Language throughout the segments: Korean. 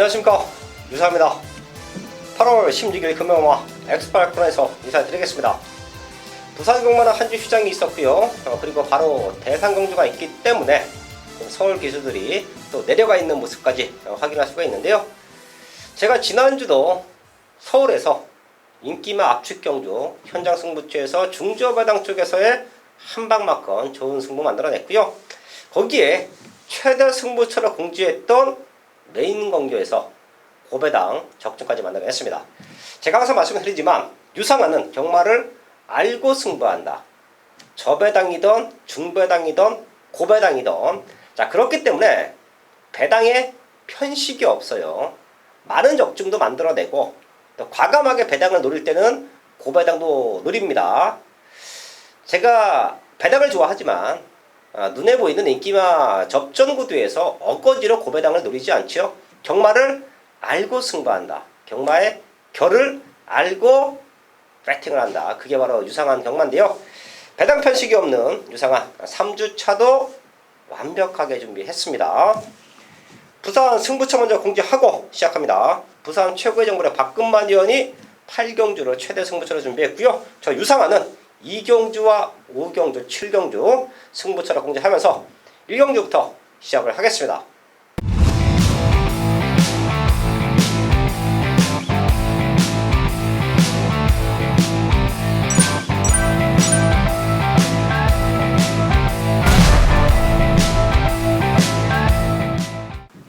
안녕하십니까, 유사입니다. 8월 16일 금요일마 엑스파일 코너에서 인사드리겠습니다. 부산공만한 한 주 휴장이 있었고요. 그리고 바로 대상경주가 있기 때문에 서울 기수들이 또 내려가 있는 모습까지 확인할 수가 있는데요. 제가 지난주도 서울에서 인기마 압축 경주 현장 승부처에서 중저배당 쪽에서의 한방막건 좋은 승부 만들어냈고요. 거기에 최대 승부처를 공지했던 메인 경주에서 고배당 적중까지 만들어냈습니다. 제가 항상 말씀드리지만 유상하는 경마를 알고 승부한다. 저배당이든 중배당이든 고배당이든, 자, 그렇기 때문에 배당에 편식이 없어요. 많은 적중도 만들어내고 또 과감하게 배당을 노릴 때는 고배당도 노립니다. 제가 배당을 좋아하지만 눈에 보이는 인기마 접전구도에서 어거지로 고배당을 노리지 않죠. 경마를 알고 승부한다. 경마의 결을 알고 배팅을 한다. 그게 바로 유상한 경마인데요. 배당 편식이 없는 유상한 3주차도 완벽하게 준비했습니다. 부산 승부처 먼저 공지하고 시작합니다. 부산 최고의 정보의 박근만 의원이 8경주를 최대 승부처로 준비했고요. 저 유상한은 2경주와 5경주, 7경주 승부처를 공지하면서 1경주부터 시작을 하겠습니다.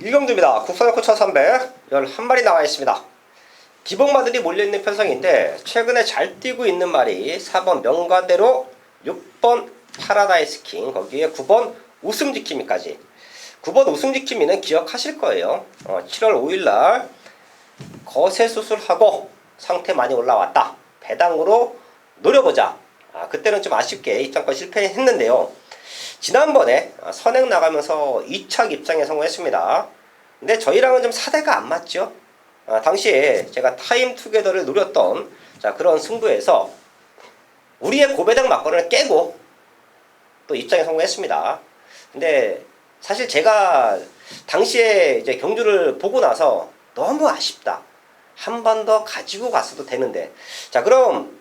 일경주입니다. 국산코치 1300 11마리 나와 있습니다. 기복마들이 몰려있는 편성인데 최근에 잘 뛰고 있는 말이 4번 명가대로, 6번 파라다이스킹, 거기에 9번 우승지킴이까지. 9번 우승지킴이는 기억하실 거예요. 7월 5일날 거세 수술하고 상태 많이 올라왔다. 배당으로 노려보자. 그때는 좀 아쉽게 입장권 실패했는데요. 지난번에 선행 나가면서 2착 입장에 성공했습니다. 근데 저희랑은 좀 사대가 안 맞죠. 당시에 제가 타임투게더를 노렸던 그런 승부에서 우리의 고배당 막건을 깨고 또 입장에 성공했습니다. 근데 사실 제가 당시에 이제 경주를 보고 나서 너무 아쉽다. 한 번 더 가지고 갔어도 되는데. 자, 그럼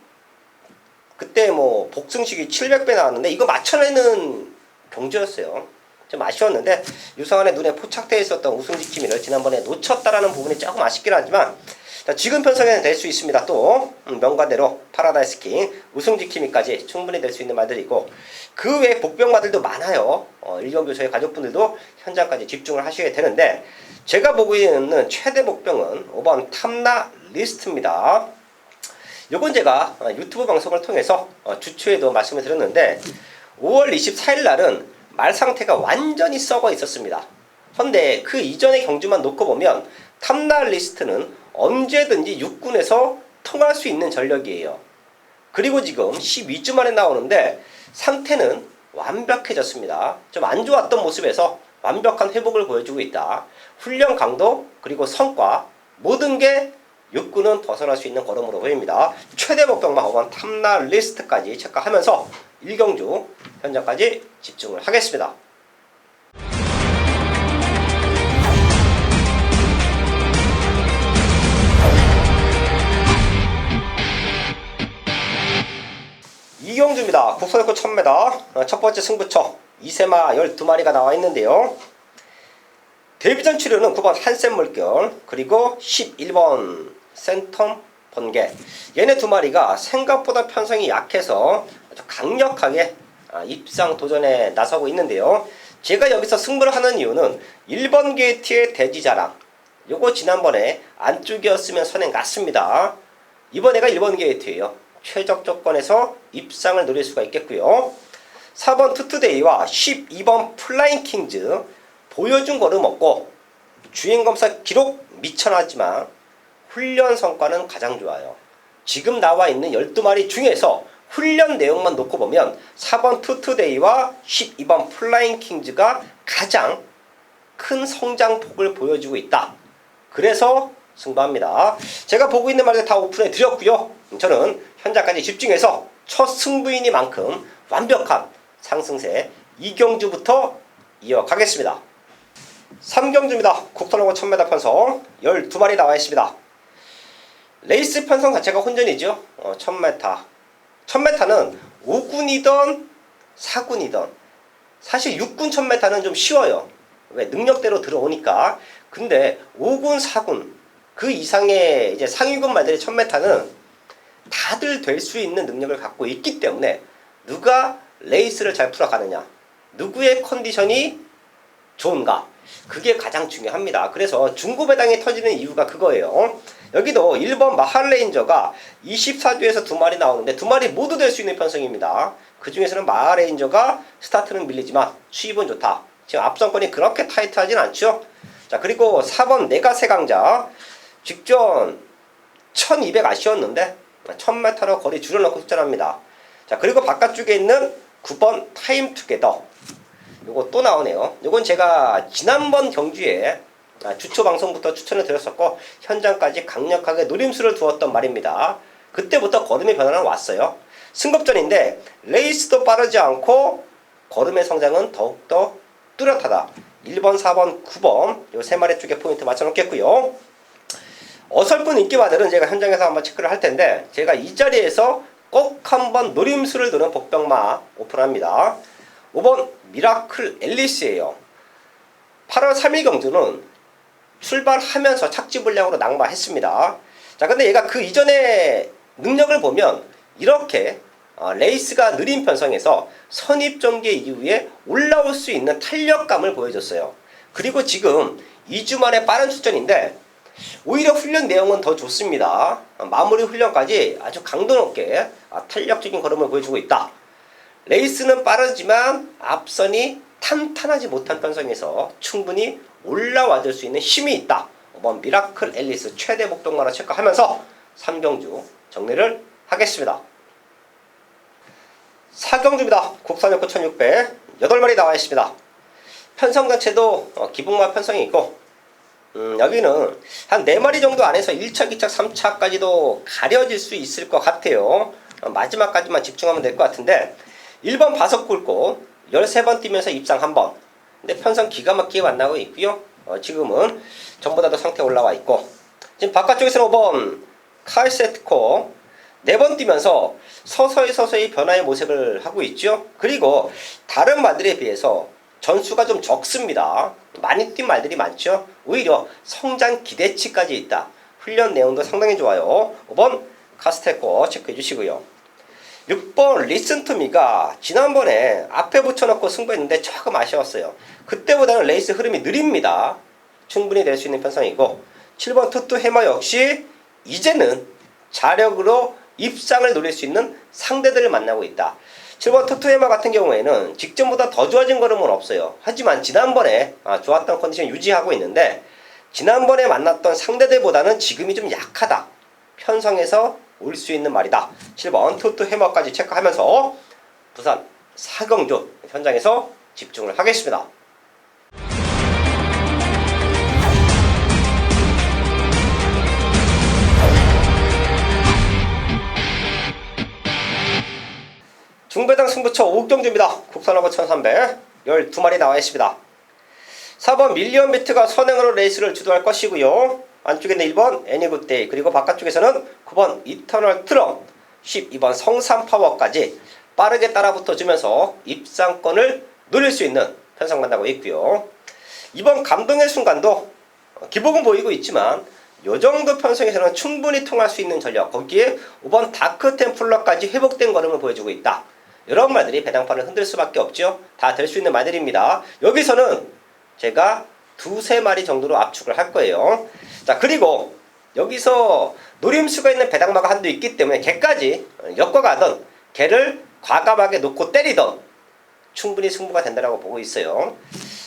그때 뭐 복승식이 700배 나왔는데 이거 맞춰내는 경주였어요. 좀 아쉬웠는데 유상한의 눈에 포착되어 있었던 우승지킴이를 지난번에 놓쳤다라는 부분이 조금 아쉽긴 하지만, 자, 지금 편성에는 될 수 있습니다. 또 명가대로, 파라다이스킹, 우승지킴이까지 충분히 될 수 있는 말들이고, 그 외에 복병마들도 많아요. 일경주 저희 가족분들도 현장까지 집중을 하셔야 되는데, 제가 보고 있는 최대 복병은 5번 탐나 리스트입니다. 요건 제가 유튜브 방송을 통해서 주초에도 말씀을 드렸는데 5월 24일 날은 말 상태가 완전히 썩어 있었습니다. 그런데 그 이전의 경주만 놓고 보면 탐나 리스트는 언제든지 육군에서 통할 수 있는 전력이에요. 그리고 지금 12주 만에 나오는데 상태는 완벽해졌습니다. 좀 안 좋았던 모습에서 완벽한 회복을 보여주고 있다. 훈련 강도 그리고 성과 모든 게 육군은 벗어날 수 있는 걸음으로 보입니다. 최대 복병마 5번 탐나 리스트까지 체크하면서 1경주 현장까지 집중을 하겠습니다. 이경주입니다. 국산코 1000m 첫 번째 승부처 이세마 12마리가 나와 있는데요. 데뷔전 출연은 9번 한센 물결, 그리고 11번 센텀 번개. 얘네 두 마리가 생각보다 편성이 약해서 아주 강력하게 입상 도전에 나서고 있는데요. 제가 여기서 승부를 하는 이유는 1번 게이트의 대지자랑, 요거 지난번에 안쪽이었으면 선행 갔습니다. 이번에가 1번 게이트예요. 최적 조건에서 입상을 노릴 수가 있겠고요. 4번 투투데이와 12번 플라잉 킹즈 보여준 걸음 없고 주행검사 기록 미천하지만 훈련 성과는 가장 좋아요. 지금 나와 있는 12마리 중에서 훈련 내용만 놓고 보면 4번 투투데이와 12번 플라잉 킹즈가 가장 큰 성장폭을 보여주고 있다. 그래서 승부합니다. 제가 보고 있는 말들 다 오픈해 드렸고요. 저는 현장까지 집중해서 첫 승부이니만큼 완벽한 상승세 2경주부터 이어가겠습니다. 3경주입니다. 국토농구 1000m 편성 12마리 나와 있습니다. 레이스 편성 자체가 혼전이죠. 1000m. 1000m는 5군이던 4군이던 사실 6군 1000m는 좀 쉬워요. 왜? 능력대로 들어오니까. 근데 5군, 4군 그 이상의 이제 상위군 말들의 1000m는 다들 될 수 있는 능력을 갖고 있기 때문에 누가 레이스를 잘 풀어가느냐, 누구의 컨디션이 좋은가, 그게 가장 중요합니다. 그래서 중고배당이 터지는 이유가 그거예요. 여기도 1번 마할레인저가 24주에서 2마리 나오는데 2마리 모두 될 수 있는 편성입니다. 그 중에서는 마할레인저가 스타트는 밀리지만 수입은 좋다. 지금 앞선권이 그렇게 타이트하진 않죠. 자, 그리고 4번 내가세강자 직전 1200 아쉬웠는데 1000m로 거리 줄여놓고 출전합니다. 자, 그리고 바깥쪽에 있는 9번 타임투게더, 요거 또 나오네요. 요건 제가 지난번 경주에 주초 방송부터 추천을 드렸었고 현장까지 강력하게 노림수를 두었던 말입니다. 그때부터 걸음의 변화는 왔어요. 승급전인데 레이스도 빠르지 않고 걸음의 성장은 더욱더 뚜렷하다. 1번, 4번, 9번 요 세 마리 쪽에 포인트 맞춰놓겠고요. 어설픈 인기마들은 제가 현장에서 한번 체크를 할 텐데 제가 이 자리에서 꼭 한번 노림수를 두는 복병마 오픈합니다. 5번 미라클 앨리스예요. 8월 3일 경주는 출발하면서 착지 불량으로 낙마했습니다. 자, 근데 얘가 그 이전에 능력을 보면 이렇게 레이스가 느린 편성에서 선입전개 이후에 올라올 수 있는 탄력감을 보여줬어요. 그리고 지금 2주 만에 빠른 출전인데 오히려 훈련 내용은 더 좋습니다. 마무리 훈련까지 아주 강도 높게 탄력적인 걸음을 보여주고 있다. 레이스는 빠르지만 앞선이 탄탄하지 못한 편성에서 충분히 올라와줄 수 있는 힘이 있다. 5번 미라클 앨리스 최대 복동마로 체크하면서 3경주 정리를 하겠습니다. 4경주입니다. 국산역구 1600 8마리 나와 있습니다. 편성 자체도 기복마 편성이 있고 여기는 한 4마리 정도 안에서 1차, 2차, 3차까지도 가려질 수 있을 것 같아요. 마지막까지만 집중하면 될 것 같은데 1번 바석 굵고 13번 뛰면서 입상 1번. 근데 편성 기가 막히게 만나고 있고요. 지금은 전보다도 상태 올라와 있고 지금 바깥쪽에서는 5번 칼세트코 4번 뛰면서 서서히 변화의 모색을 하고 있죠. 그리고 다른 말들에 비해서 전수가 좀 적습니다. 많이 뛴 말들이 많죠. 오히려 성장 기대치까지 있다. 훈련 내용도 상당히 좋아요. 5번 카스테코 체크해 주시고요. 6번 리슨투미가 지난번에 앞에 붙여놓고 승부했는데 조금 아쉬웠어요. 그때보다는 레이스 흐름이 느립니다. 충분히 될 수 있는 편성이고 7번 투투 해머 역시 이제는 자력으로 입상을 노릴 수 있는 상대들을 만나고 있다. 7번 토트헤마 같은 경우에는 직전보다 더 좋아진 걸음은 없어요. 하지만 지난번에 좋았던 컨디션 유지하고 있는데 지난번에 만났던 상대들보다는 지금이 좀 약하다. 편성에서 올 수 있는 말이다. 7번 토트헤마까지 체크하면서 부산 4경주 현장에서 집중을 하겠습니다. 중배당 승부처 5경주입니다. 국산하고 1300 12마리 나와 있습니다. 4번 밀리언 비트가 선행으로 레이스를 주도할 것이고요. 안쪽에는 1번 애니굿데이 그리고 바깥쪽에서는 9번 이터널 트럼 12번 성산파워까지 빠르게 따라붙어주면서 입상권을 노릴 수 있는 편성 만나고 있고요. 이번 감동의 순간도 기복은 보이고 있지만 요정도 편성에서는 충분히 통할 수 있는 전력, 거기에 5번 다크 템플러까지 회복된 걸음을 보여주고 있다. 이런 말들이 배당판을 흔들 수밖에 없죠. 다 될 수 있는 말들입니다. 여기서는 제가 2~3마리 정도로 압축을 할 거예요. 자, 그리고 여기서 노림수가 있는 배당마가 한두 있기 때문에 걔까지 엮어가던 걔를 과감하게 놓고 때리던 충분히 승부가 된다고 보고 있어요.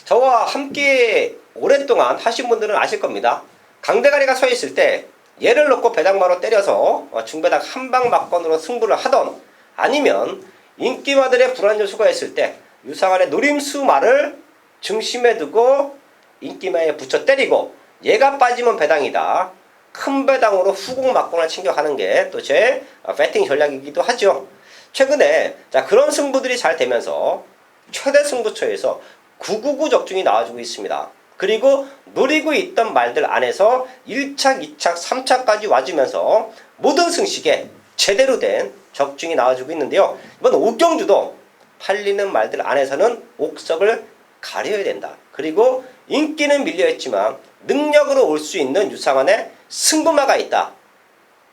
저와 함께 오랫동안 하신 분들은 아실 겁니다. 강대가리가 서 있을 때 얘를 놓고 배당마로 때려서 중배당 한방 막건으로 승부를 하던, 아니면 인기마들의 불안 요소가 있을 때 유상한의 노림수마를 중심에 두고 인기마에 붙여 때리고 얘가 빠지면 배당이다. 큰 배당으로 후공 막건을 챙겨가는 게 또 제 배팅 전략이기도 하죠. 최근에 그런 승부들이 잘 되면서 최대 승부처에서 999 적중이 나와주고 있습니다. 그리고 노리고 있던 말들 안에서 1착, 2착, 3착까지 와주면서 모든 승식에 제대로 된 적중이 나와주고 있는데요. 이번 옥경주도 팔리는 말들 안에서는 옥석을 가려야 된다. 그리고 인기는 밀려있지만 능력으로 올 수 있는 유상한의 승부마가 있다.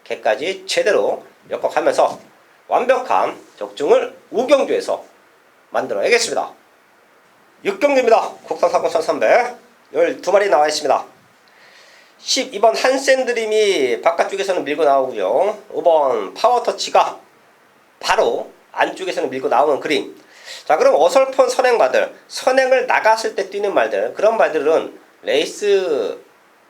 걔까지 제대로 엮어가면서 완벽한 적중을 옥경주에서 만들어야겠습니다. 6경주입니다. 국산 4300 12마리 나와 있습니다. 12번 한센드림이 바깥쪽에서는 밀고 나오고요. 5번 파워터치가 바로 안쪽에서는 밀고 나오는 그림. 자, 그럼 어설픈 선행마들, 선행을 나갔을 때 뛰는 말들, 그런 말들은 레이스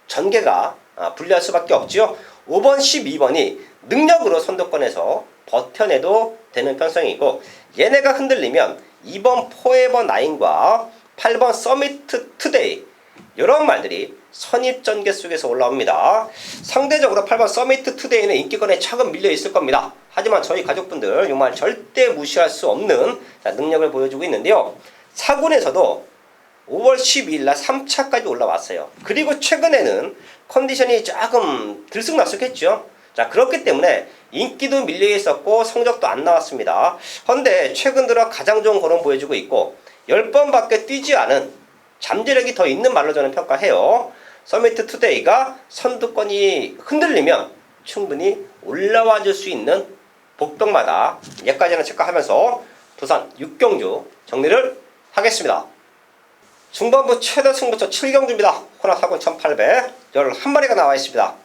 전개가 불리할 수밖에 없지요. 5번, 12번이 능력으로 선두권에서 버텨내도 되는 편성이고, 얘네가 흔들리면 2번 포에버 9과 8번 서미트 투데이, 이런 말들이 선입전개 속에서 올라옵니다. 상대적으로 8번 서미트 투데이는 인기권에 차근 밀려 있을 겁니다. 하지만 저희 가족분들 이 말 절대 무시할 수 없는 능력을 보여주고 있는데요. 사군에서도 5월 12일 날 3차까지 올라왔어요. 그리고 최근에는 컨디션이 조금 들쑥날쑥했죠. 자, 그렇기 때문에 인기도 밀려 있었고 성적도 안 나왔습니다. 그런데 최근 들어 가장 좋은 걸음 보여주고 있고 10번밖에 뛰지 않은 잠재력이 더 있는 말로 저는 평가해요. 서미트 투데이가 선두권이 흔들리면 충분히 올라와 줄 수 있는 복병마다 얘까지는 체크하면서 두산 6경주 정리를 하겠습니다. 중반부 최대 승부처 7경주입니다. 호나 사군 1800 11마리가 나와 있습니다.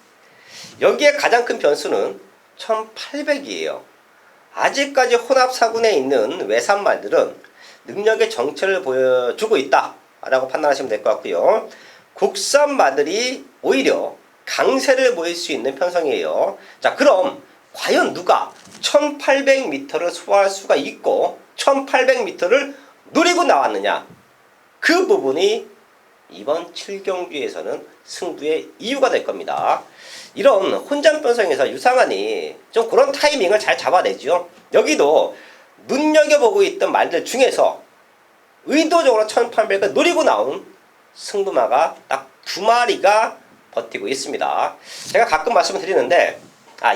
여기에 가장 큰 변수는 1800이에요. 아직까지 혼합 사군에 있는 외산말들은 능력의 정체를 보여주고 있다 라고 판단하시면 될 것 같고요. 국산마들이 오히려 강세를 보일 수 있는 편성이에요. 자, 그럼 과연 누가 1800m를 소화할 수가 있고 1800m를 노리고 나왔느냐, 그 부분이 이번 7경주에서는 승부의 이유가 될 겁니다. 이런 혼잡 편성에서 유상한이 좀 그런 타이밍을 잘 잡아내죠. 여기도 눈여겨보고 있던 말들 중에서 의도적으로 1800을 노리고 나온 승부마가 딱 2마리가 버티고 있습니다. 제가 가끔 말씀을 드리는데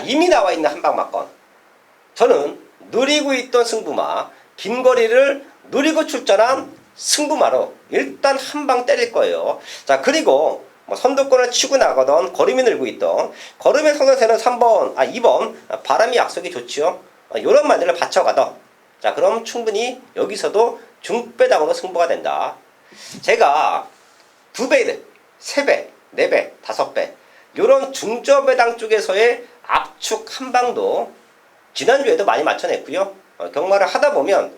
이미 나와 있는 한방막건, 저는 노리고 있던 승부마, 긴 거리를 노리고 출전한 승부마로 일단 한 방 때릴 거예요. 자, 그리고 선두권을 치고 나가던 걸음이 늘고 있던 걸음의 성장세는 2번 바람이 약속이 좋지요. 이런 말들을 받쳐가던, 자, 그럼 충분히 여기서도 중배당으로 승부가 된다. 제가 2배, 3배, 4배, 5배 이런 중저배당 쪽에서의 압축 한 방도 지난주에도 많이 맞춰냈고요. 경마를 하다 보면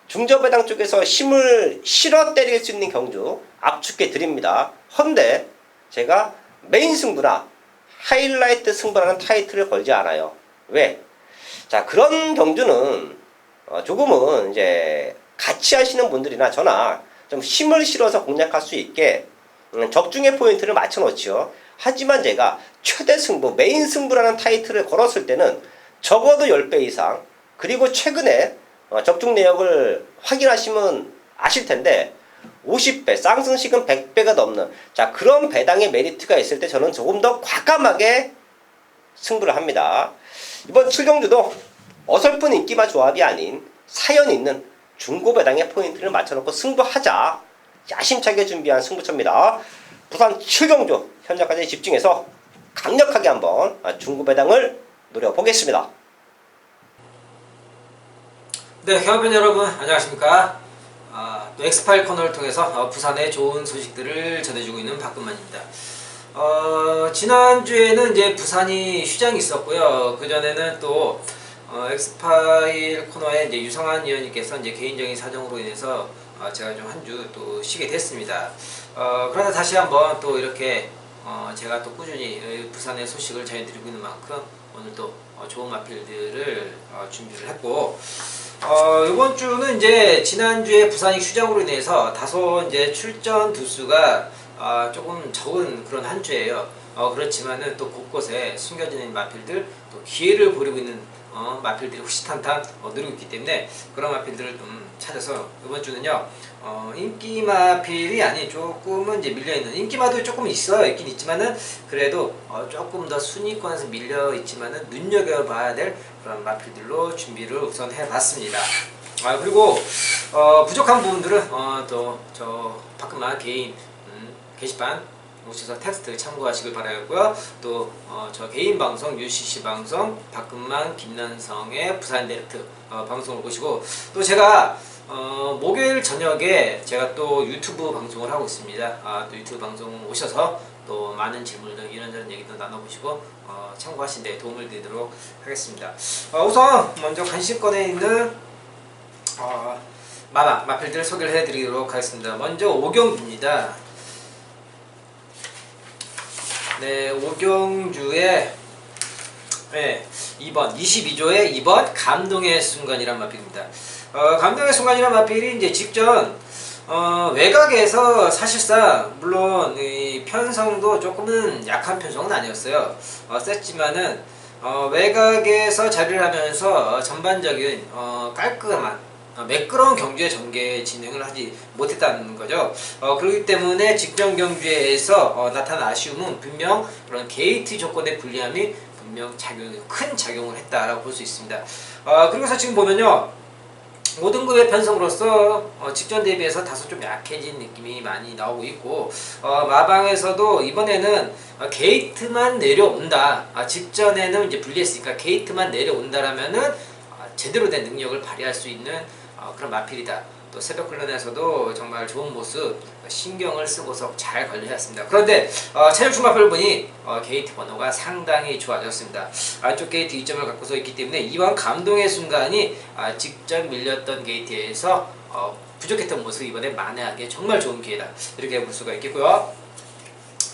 중저배당 쪽에서 힘을 실어 때릴 수 있는 경주 압축해 드립니다. 헌데 제가 메인 승부나 하이라이트 승부라는 타이틀을 걸지 않아요. 왜? 자, 그런 경주는 조금은 이제 같이 하시는 분들이나 저나 좀 힘을 실어서 공략할 수 있게 적중의 포인트를 맞춰 놓죠. 하지만 제가 최대 승부, 메인 승부라는 타이틀을 걸었을 때는 적어도 10배 이상, 그리고 최근에 적중 내역을 확인하시면 아실 텐데 50배, 쌍승식은 100배가 넘는, 자, 그런 배당의 메리트가 있을 때 저는 조금 더 과감하게 승부를 합니다. 이번 7경주도 어설픈 인기마 조합이 아닌 사연 있는 중고배당의 포인트를 맞춰놓고 승부하자 야심차게 준비한 승부처입니다. 부산 7경주 현장까지 집중해서 강력하게 한번 중고배당을 노려보겠습니다. 네, 경합변 여러분 안녕하십니까. 또 엑스파일 코너를 통해서 부산의 좋은 소식들을 전해주고 있는 박근만입니다. 지난주에는 이제 부산이 휴장이 있었고요. 그전에는 또 엑스파일 코너에 이제 유성한 위원님께서 이제 개인적인 사정으로 인해서 제가 좀 한 주 또 쉬게 됐습니다. 그러다 다시 한번 또 이렇게 제가 또 꾸준히 부산의 소식을 전해드리고 있는 만큼 오늘 또 좋은 마필들을 준비를 했고, 이번 주는 이제 지난주에 부산이 휴장으로 인해서 다소 이제 출전 두수가 조금 적은 그런 한 주예요. 그렇지만은 또 곳곳에 숨겨져 있는 마필들, 또 기회를 보려고 있는 마필들이 호시탄탄 누르고 있기 때문에 그런 마필들을 좀 찾아서 이번 주는요 인기 마필이 아닌 조금은 이제 밀려있는, 인기마도 조금 있긴 있지만은 그래도 조금 더 순위권에서 밀려 있지만은 눈여겨봐야 될 그런 마필들로 준비를 우선 해봤습니다. 그리고 부족한 부분들은 또 저 박근만 개인 게시판 오셔서 텍스트 참고하시길 바라겠고요. 또 저 개인 방송 UCC 방송 박근만 김난성의 부산 데이트 방송을 보시고, 또 제가 목요일 저녁에 제가 또 유튜브 방송을 하고 있습니다. 또 유튜브 방송 오셔서 또 많은 질문들 이런저런 얘기도 나눠보시고 참고하신 데 도움을 드리도록 하겠습니다. 우선 먼저 관심권에 있는 마필들 소개를 해드리도록 하겠습니다. 먼저 오경주입니다. 네, 오경주의 2번 22조의 2번 감동의 순간이란 마필입니다. 감동의 순간이란 마필이 이제 직전 외곽에서 사실상 물론 이 편성도 조금은 약한 편성은 아니었어요. 셌지만은 외곽에서 자리를 하면서 전반적인 깔끔한 매끄러운 경주의 전개 진행을 하지 못했다는 거죠. 그렇기 때문에 직전 경주에서 나타난 아쉬움은 분명 그런 게이트 조건의 불리함이 분명 큰 작용을 했다라고 볼 수 있습니다. 그래서 지금 보면요 5등급의 편성으로서 직전 대비해서 다소 좀 약해진 느낌이 많이 나오고 있고, 마방에서도 이번에는 게이트만 내려온다, 직전에는 이제 불리했으니까 게이트만 내려온다라면은 제대로 된 능력을 발휘할 수 있는 그런 마필이다. 또 새벽 훈련에서도 정말 좋은 모습 신경을 쓰고서 잘 관리했습니다. 그런데 체력 충마표를 보니 게이트 번호가 상당히 좋아졌습니다. 안쪽 게이트 2점을 갖고서 있기 때문에 이번 감동의 순간이 직접 밀렸던 게이트에서 부족했던 모습 이번에 만회하기에 정말 좋은 기회다, 이렇게 볼 수가 있겠고요.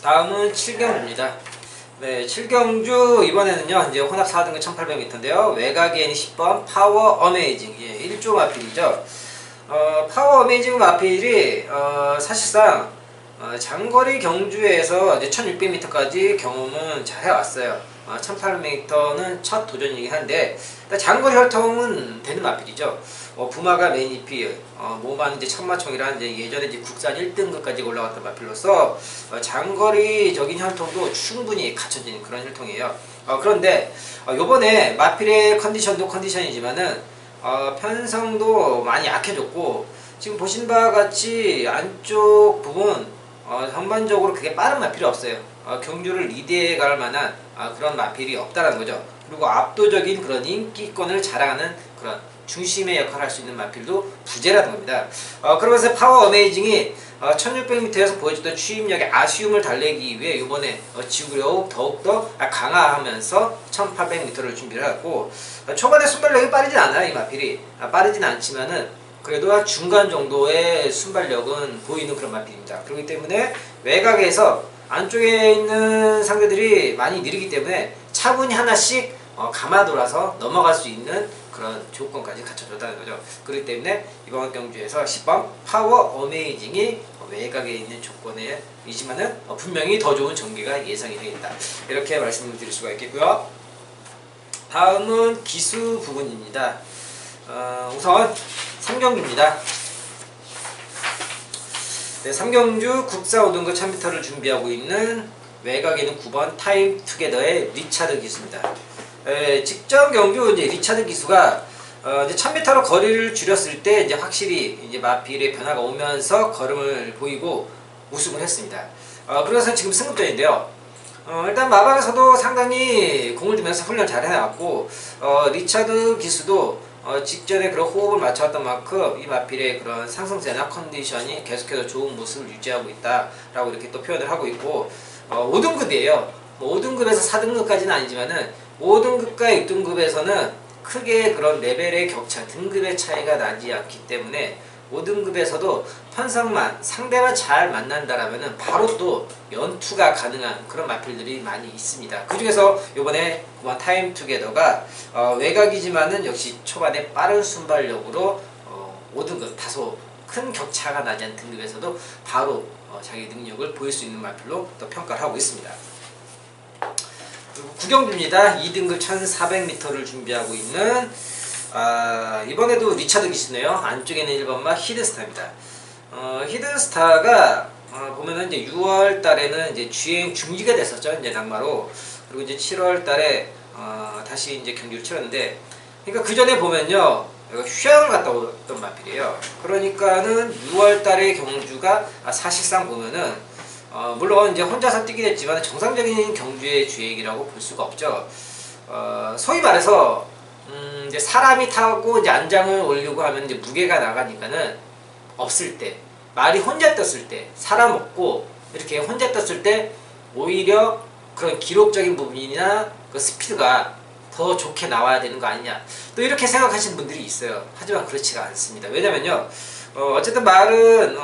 다음은 7경주입니다. 네, 7경주 이번에는요 이제 혼합 4등급 1800m인데요 외곽에는 10번 파워 어메이징, 1조 마필이죠. 파워 어메이징 마필이 사실상 장거리 경주에서 이제 1600m까지 경험은 잘 해왔어요. 1800m는 첫 도전이긴 한데 장거리 혈통은 되는 마필이죠. 부마가 매니피, 모만 이제 천마총이란 이제 예전에 이제 국산 1등급까지 올라갔던 마필로서 장거리적인 혈통도 충분히 갖춰진 그런 혈통이에요. 그런데 요번에 마필의 컨디션도 컨디션이지만은 편성도 많이 약해졌고, 지금 보신 바와 같이 안쪽 부분 전반적으로 그게 빠른 마필이 없어요. 경주를 리드해 갈 만한 그런 마필이 없다는 거죠. 그리고 압도적인 그런 인기권을 자랑하는 그런 중심의 역할을 할 수 있는 마필도 부재라는 겁니다. 그러면서 파워 어메이징이 1600m에서 보여줬던 추임력의 아쉬움을 달래기 위해 이번에 지구력 더욱더 강화하면서 1800m를 준비를 하고, 초반에 순발력이 빠르진 않아요. 이 마필이 빠르진 않지만은 그래도 중간 정도의 순발력은 보이는 그런 마필입니다. 그렇기 때문에 외곽에서 안쪽에 있는 상대들이 많이 느리기 때문에 차분히 하나씩 감아 돌아서 넘어갈 수 있는 그런 조건까지 갖춰줬다는 거죠. 그렇기 때문에 이번 경주에서 10번 파워 어메이징이 외곽에 있는 조건에 이지만은 분명히 더 좋은 전개가 예상이 되겠다, 이렇게 말씀을 드릴 수가 있겠고요. 다음은 기수 부분입니다. 우선 3경주입니다. 네, 3경주 국사 5등급 1000m를 준비하고 있는 외곽에 있는 9번 타임 투게더의 리차드 기수입니다. 직전 경주 이제 리차드 기수가 이제 1000m로 거리를 줄였을 때 이제 확실히 이제 마필의 변화가 오면서 걸음을 보이고 우승을 했습니다. 그래서 지금 승급전인데요. 일단 마방에서도 상당히 공을 들면서 훈련 잘 해놨고, 리차드 기수도 직전에 그런 호흡을 맞춰왔던 만큼 이 마필의 그런 상승세나 컨디션이 계속해서 좋은 모습을 유지하고 있다라고 이렇게 또 표현을 하고 있고, 5등급이에요. 5등급에서 4등급까지는 아니지만은 5등급과 6등급에서는 크게 그런 레벨의 격차, 등급의 차이가 나지 않기 때문에 5등급에서도 편성만 상대만 잘 만난다라면은 바로 또 연투가 가능한 그런 마필들이 많이 있습니다. 그 중에서 이번에 타임 투게더가 외곽이지만은 역시 초반에 빠른 순발력으로 5등급 다소 큰 격차가 나지 않은 등급에서도 바로 자기 능력을 보일 수 있는 마필로 또 평가를 하고 있습니다. 그리고 구경주입니다. 2등급 1400m를 준비하고 있는 이번에도 리차드 기수네요. 안쪽에는 1번마 히든스타입니다. 히든스타가 보면은 이제 6월 달에는 이제 주행 중지가 됐었죠. 이제 낙마로. 그리고 이제 7월 달에 다시 이제 경기를 치렀는데, 그러니까 그 전에 보면요, 휴양을 갔다 오던 마필이에요. 그러니까는 6월 달의 경주가 사실상 보면은 물론 이제 혼자서 뛰긴 했지만 정상적인 경주의 주행이라고 볼 수가 없죠. 소위 말해서 이제 사람이 타고 이제 안장을 올리고 하면 이제 무게가 나가니까는 없을 때, 말이 혼자 떴을 때, 사람 없고 이렇게 혼자 떴을 때 오히려 그런 기록적인 부분이나 그 스피드가 더 좋게 나와야 되는 거 아니냐, 또 이렇게 생각하시는 분들이 있어요. 하지만 그렇지가 않습니다. 왜냐면요, 어쨌든 말은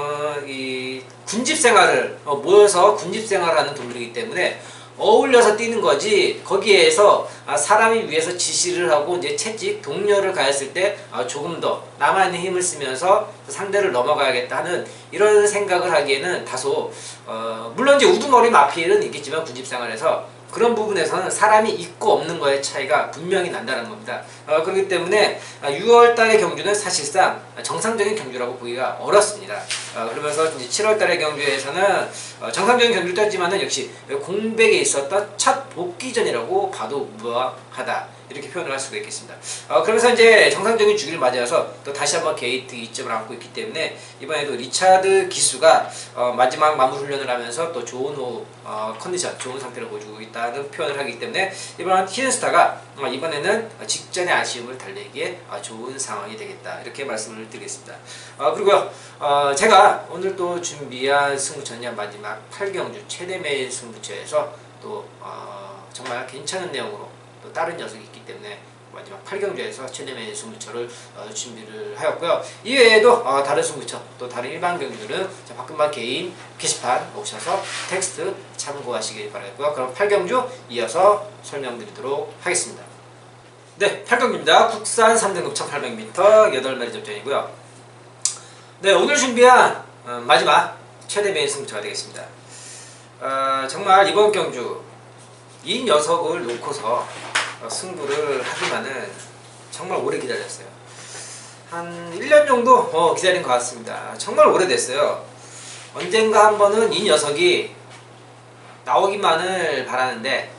이 군집 생활을 모여서 군집 생활을 하는 동물이기 때문에 어울려서 뛰는 거지, 거기에서 사람이 위에서 지시를 하고 이제 채찍 동료를 가했을 때 조금 더 남아있는 힘을 쓰면서 상대를 넘어가야겠다 하는 이런 생각을 하기에는 다소 물론 이제 우두머리 마필은 있겠지만 군집 생활에서 그런 부분에서는 사람이 있고 없는 거의 차이가 분명히 난다는 겁니다. 그렇기 때문에 6월 달의 경주는 사실상 정상적인 경주라고 보기가 어렵습니다. 그러면서 이제 7월 달의 경주에서는 정상적인 경주를 뛰었지만은 역시 공백에 있었던 첫 복귀전이라고 봐도 무방하다, 이렇게 표현을 할 수가 있겠습니다. 그러면서 이제 정상적인 주기를 맞이해서 또 다시 한번 게이트 2점을 안고 있기 때문에 이번에도 리차드 기수가 마지막 마무리 훈련을 하면서 또 좋은 컨디션, 좋은 상태를 보여주고 있다는 표현을 하기 때문에 이번 히든스타가 이번에는 직전의 아쉬움을 달래기에 좋은 상황이 되겠다, 이렇게 말씀을 드리겠습니다. 그리고요, 제가 오늘 또 준비한 승부처는 마지막 8경주 최대 매일 승부처에서 또 정말 괜찮은 내용으로 또 다른 녀석이 있기 때문에 마지막 8경주에서 최대 매일 승부처를 준비를 하였고요. 이외에도 다른 승부처, 또 다른 일반 경주들은 박금방 개인 게시판 오셔서 텍스트 참고하시길 바라고요. 그럼 8경주 이어서 설명드리도록 하겠습니다. 네, 8경주입니다. 국산 3등급 1800m 8마리 접전이고요. 네, 오늘 준비한 마지막 최대 매일 승부처가 되겠습니다. 정말 이번 경주 이 녀석을 놓고서 승부를 하기만은 정말 오래 기다렸어요. 한 1년 정도 기다린 것 같습니다. 정말 오래됐어요. 언젠가 한 번은 이 녀석이 나오기만을 바라는데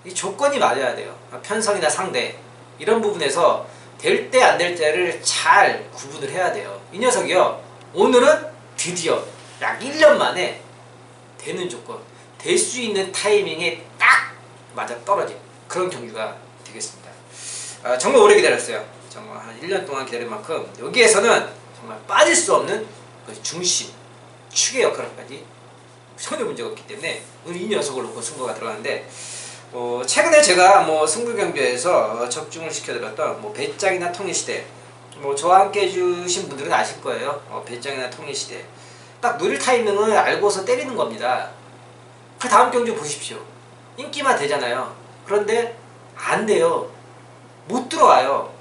이 조건이 맞아야 돼요. 편성이나 상대 이런 부분에서 될 때 안 될 때를 잘 구분을 해야 돼요. 이 녀석이요, 오늘은 드디어 약 1년 만에 되는 조건, 될 수 있는 타이밍에 딱 맞아 떨어진 그런 경주가 되겠습니다. 정말 오래 기다렸어요. 정말 한 1년 동안 기다린 만큼 여기에서는 정말 빠질 수 없는 그 중심, 축의 역할까지 전혀 문제가 없기 때문에 오늘 이 녀석을 놓고 승부가 들어가는데, 최근에 제가 승부 경주에서 적중을 시켜드렸던 배짱이나 통일시대, 저와 함께 해주신 분들은 아실 거예요. 배짱이나 통일시대 딱 노릴 타이밍을 알고서 때리는 겁니다. 그 다음 경주 보십시오. 인기만 되잖아요. 그런데 안 돼요. 못 들어와요.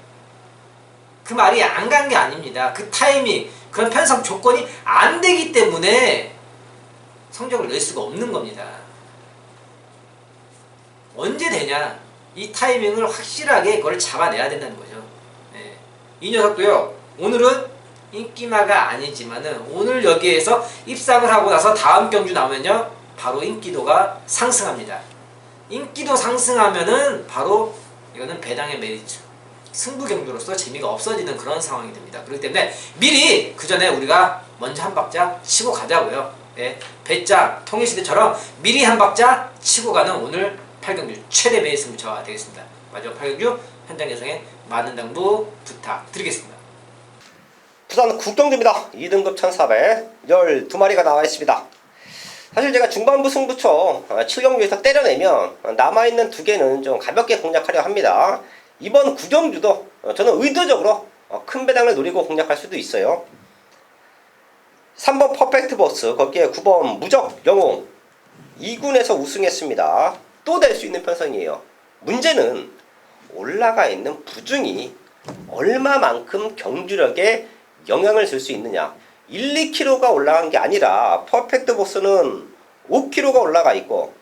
그 말이 안 간 게 아닙니다. 그 타이밍, 그런 편성 조건이 안 되기 때문에 성적을 낼 수가 없는 겁니다. 언제 되냐? 이 타이밍을 확실하게 그걸 잡아내야 된다는 거죠. 네. 이 녀석도요, 오늘은 인기마가 아니지만은 오늘 여기에서 입상을 하고 나서 다음 경주 나오면요, 바로 인기도가 상승합니다. 인기도 상승하면은 바로 이거는 배당의 메리트, 승부 경주로서 재미가 없어지는 그런 상황이 됩니다. 그렇기 때문에 미리 그 전에 우리가 먼저 한 박자 치고 가자고요. 네, 배짱, 통일시대처럼 미리 한 박자 치고 가는 오늘 8경주 최대 매일 승부처가 되겠습니다. 마지막 8경주 현장 예상에 많은 당부 부탁드리겠습니다. 부산 국경주입니다. 2등급 1400 12마리가 나와 있습니다. 사실 제가 중반부 승부처 7경주에서 때려내면 남아있는 2개는 좀 가볍게 공략하려 합니다. 이번 9경주도 저는 의도적으로 큰 배당을 노리고 공략할 수도 있어요. 3번 퍼펙트 버스, 거기에 9번 무적 영웅, 2군에서 우승했습니다. 또 될 수 있는 편성이에요. 문제는 올라가 있는 부중이 얼마만큼 경주력에 영향을 줄 수 있느냐. 1, 2kg가 올라간 게 아니라 퍼펙트 보스는 5kg가 올라가 있고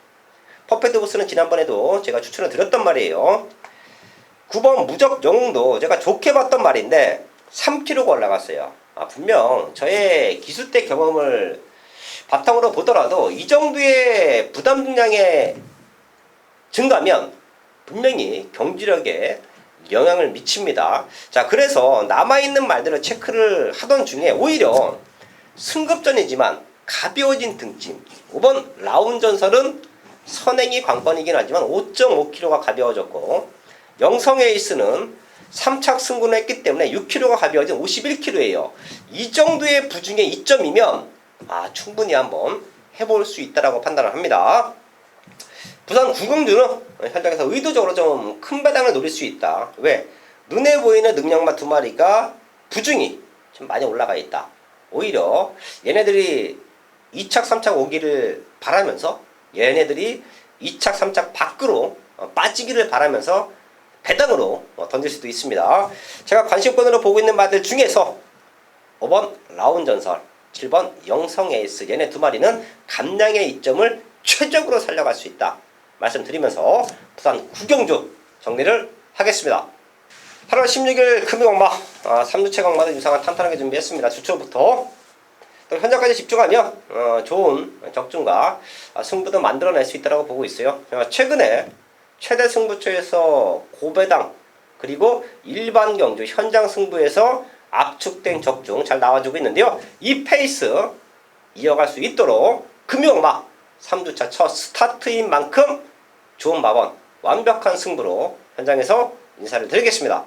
퍼펙트 보스는 지난번에도 제가 추천을 드렸단 말이에요. 9번 무적 영웅도 제가 좋게 봤던 말인데 3kg가 올라갔어요. 분명 저의 기술대 경험을 바탕으로 보더라도 이 정도의 부담 중량의 증가면 분명히 경지력에 영향을 미칩니다. 자, 그래서 남아있는 말들을 체크를 하던 중에 오히려 승급전이지만 가벼워진 등짐 5번 라운전설은 선행이 관건이긴 하지만 5.5kg가 가벼워졌고 영성 에이스는 3착 승부를 했기 때문에 6kg가 가벼워진 51kg예요. 이 정도의 부중의 이점이면 충분히 한번 해볼 수 있다라고 판단을 합니다. 부산 구경주는 현장에서 의도적으로 좀 큰 배당을 노릴 수 있다. 왜? 눈에 보이는 능력만 두 마리가 부중이 좀 많이 올라가 있다. 오히려 얘네들이 2착 3착 오기를 바라면서 얘네들이 2착 3착 밖으로 빠지기를 바라면서 배당으로 던질 수도 있습니다. 제가 관심권으로 보고 있는 말들 중에서 5번 라운전설, 7번 영성에이스 얘네 두 마리는 감량의 이점을 최적으로 살려갈 수 있다 말씀드리면서 부산 구경주 정리를 하겠습니다. 8월 16일 금요강마 3주체 강마도 유상한 탄탄하게 준비했습니다. 주초부터 또 현장까지 집중하면 좋은 적중과 승부도 만들어낼 수 있다고 보고 있어요. 최근에 최대 승부처에서 고배당 그리고 일반 경주 현장 승부에서 압축된 적중 잘 나와주고 있는데요. 이 페이스 이어갈 수 있도록 금요강마 3주차 첫 스타트인 만큼 좋은 마번 완벽한 승부로 현장에서 인사를 드리겠습니다.